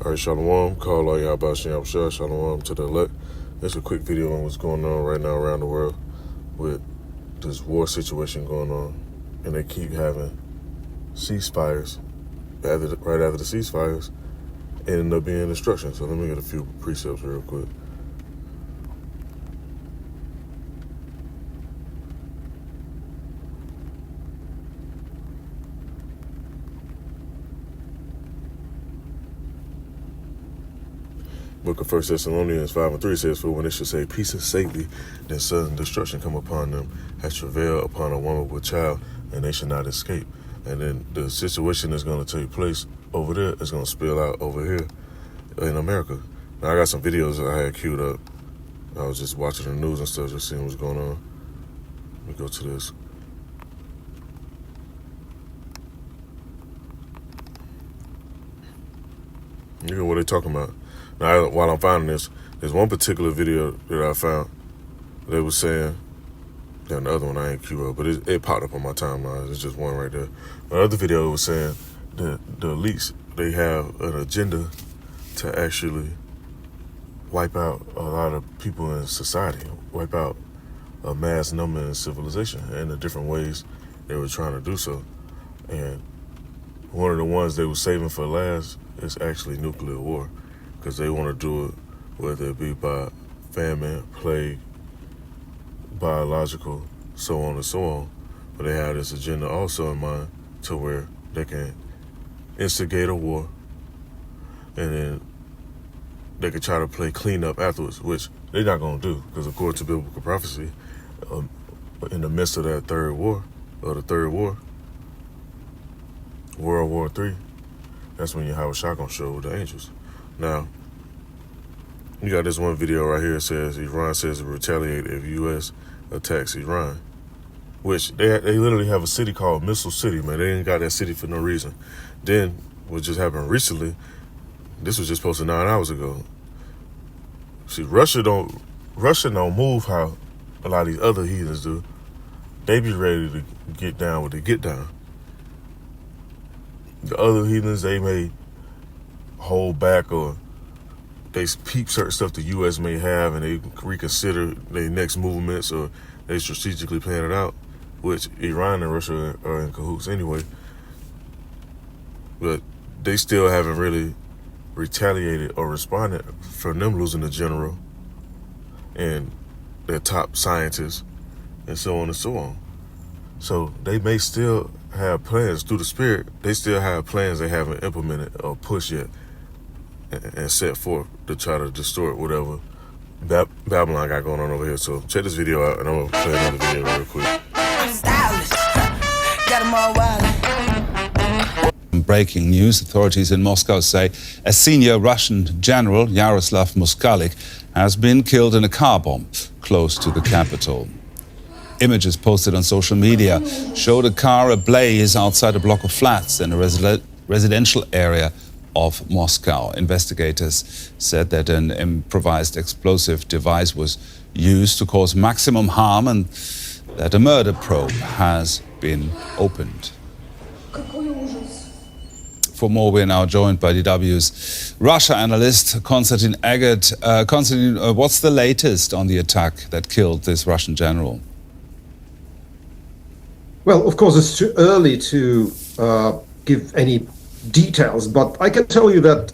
All right, Shalom, call all y'all about Shalom to the elect. It's a quick video on what's going on right now around the world with this war situation going on. And they keep having ceasefires. Right after the ceasefires, it ended up being destruction. So let me get a few precepts real quick. Book of 1 Thessalonians 5:3 says, "For when they shall say peace and safety, then sudden destruction come upon them, as travail upon a woman with child, and they shall not escape." And then the situation that's going to take place over there is going to spill out over here in America. Now, I got some videos that I had queued up. I was just watching the news and stuff, just seeing what's going on. Let me go to this. Look at what they're talking about. Now, while I'm finding this, there's one particular video that I found. They were saying, and the other one I ain't queued up, but it popped up on my timeline. It's just one right there. The other video was saying that the elites, they have an agenda to actually wipe out a lot of people in society, wipe out a mass number in civilization, and the different ways they were trying to do so. And one of the ones they were saving for last is actually nuclear war, because they want to do it whether it be by famine, plague, biological, so on and so on. But they have this agenda also in mind to where they can instigate a war and then they can try to play cleanup afterwards, which they're not going to do, because according to biblical prophecy, in the midst of that third war, or the third war, World War III, that's when you have a shotgun show with the angels. Now, you got this one video right here. It says Iran says it will retaliate if U.S. attacks Iran, which they literally have a city called Missile City, man. They ain't got that city for no reason. Then what just happened recently, this was just posted 9 hours ago. See, Russia don't move how a lot of these other heathens do. They be ready to get down with the get down. The other heathens, they may hold back, or they peep certain stuff the U.S. may have, and they reconsider their next movements, or they strategically plan it out, which Iran and Russia are in cahoots anyway. But they still haven't really retaliated or responded for them losing the general and their top scientists and so on and so on. So they may still have plans through the spirit. They still have plans they haven't implemented or pushed yet and set forth to try to distort whatever Babylon got going on over here. So check this video out, and I'm going to play another video real quick. Breaking news, authorities in Moscow say a senior Russian general, Yaroslav Muskalik, has been killed in a car bomb close to the capital. Images posted on social media showed a car ablaze outside a block of flats in a residential area of Moscow. Investigators said that an improvised explosive device was used to cause maximum harm and that a murder probe has been opened. For more, we're now joined by DW's Russia analyst, Konstantin Eggert. Konstantin, what's the latest on the attack that killed this Russian general? Well, of course, it's too early to give any details, but I can tell you that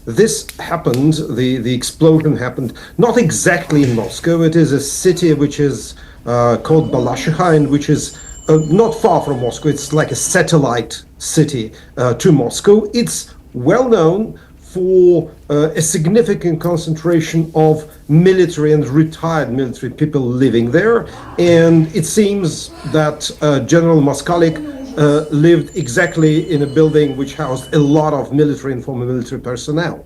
this happened, the explosion happened not exactly in Moscow. It is a city which is called Balashikha, and which is not far from Moscow. It's like a satellite city to Moscow. It's well known for a significant concentration of military and retired military people living there. And it seems that General Muskalik lived exactly in a building which housed a lot of military and former military personnel.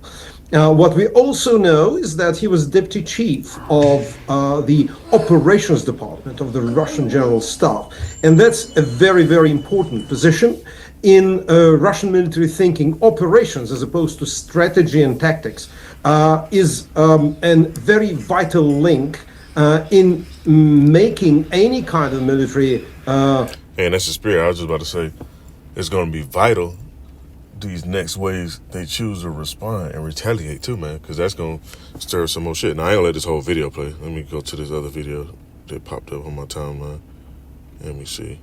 What we also know is that he was deputy chief of the operations department of the Russian General Staff. And that's a very, very important position. In Russian military thinking, operations, as opposed to strategy and tactics, is a very vital link in making any kind of military. And that's the spirit. I was just about to say, it's going to be vital these next ways they choose to respond and retaliate too, man, because that's gonna stir some more shit. Now I ain't gonna let this whole video play. Let me go to this other video that popped up on my timeline. Let me see.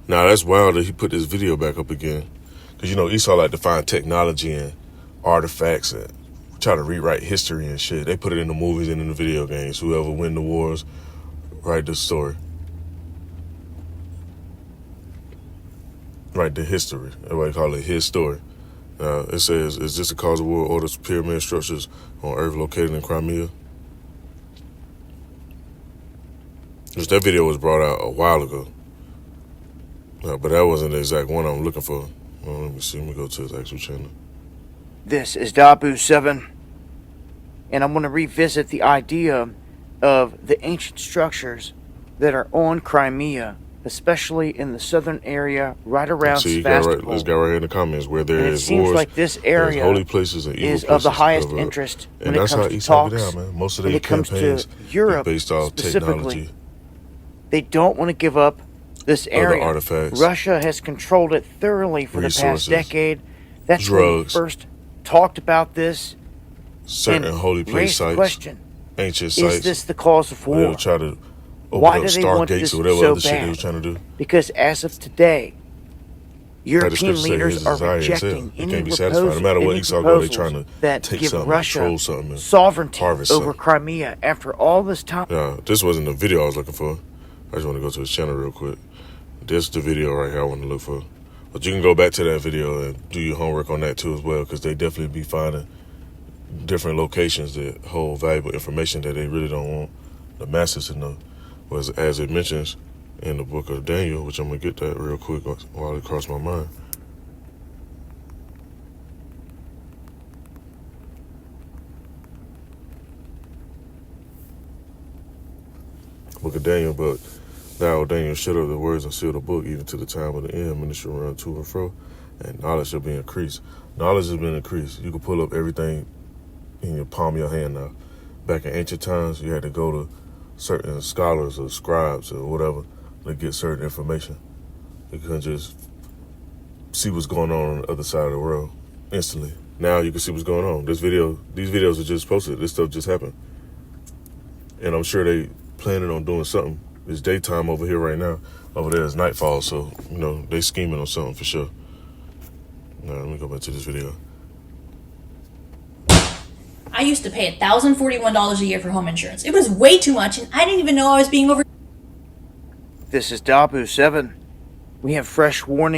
Now that's wild that he put this video back up again. Because, you know, Esau like to find technology and artifacts and try to rewrite history and shit. They put it in the movies and in the video games. Whoever win the wars, write the story. Write the history. Everybody call it his story. It says, is this the cause of world order's pyramid structures on Earth located in Crimea? Which that video was brought out a while ago. But that wasn't the exact one I'm looking for. Well, let me see. Let me go to his actual channel. This is Ww3, and I'm going to revisit the idea of the ancient structures that are on Crimea, especially in the southern area right around Sevastopol. This guy right here in the comments where there is seems wars, like this area holy places and evil is places of the highest interest when it comes to talks. Man. Most of when their it comes to campaigns Europe based off specifically, technology. They don't want to give up this area. Artifacts, Russia has controlled it thoroughly for the past decade. That's drugs, when we first talked about this. Certain holy place sites, question, ancient sites. Is this the cause of war? They'll try to open Why up do they want stargates this or whatever so other shit bad? they were trying to do. Because as of today, European Say leaders his are desire rejecting himself. He any can't be satisfied. No matter what Esau go, they trying to that take give something, Russia control something, and sovereignty harvest over something. Crimea after all this time. Yeah, this wasn't the video I was looking for. I just want to go to his channel real quick. This is the video right here I want to look for. But you can go back to that video and do your homework on that too as well, because they definitely be finding different locations that hold valuable information that they really don't want the masses to know. Was as it mentions in the book of Daniel, which I'm going to get that real quick while it crossed my mind. Book of Daniel, but thou, O Daniel, shut up the words and seal the book, even to the time of the end, when it shall run to and fro, and knowledge shall be increased. Knowledge has been increased. You can pull up everything in your palm of your hand now. Back in ancient times, you had to go to certain scholars or scribes or whatever to get certain information. You couldn't just see what's going on the other side of the world instantly. Now you can see what's going on. These videos are just posted. This stuff just happened. And I'm sure they planning on doing something. It's daytime over here right now. Over there is nightfall, so, you know, they scheming on something for sure. Now, let me go back to this video. I used to pay $1,041 a year for home insurance. It was way too much, and I didn't even know I was being over. This is Ww3. We have fresh warning.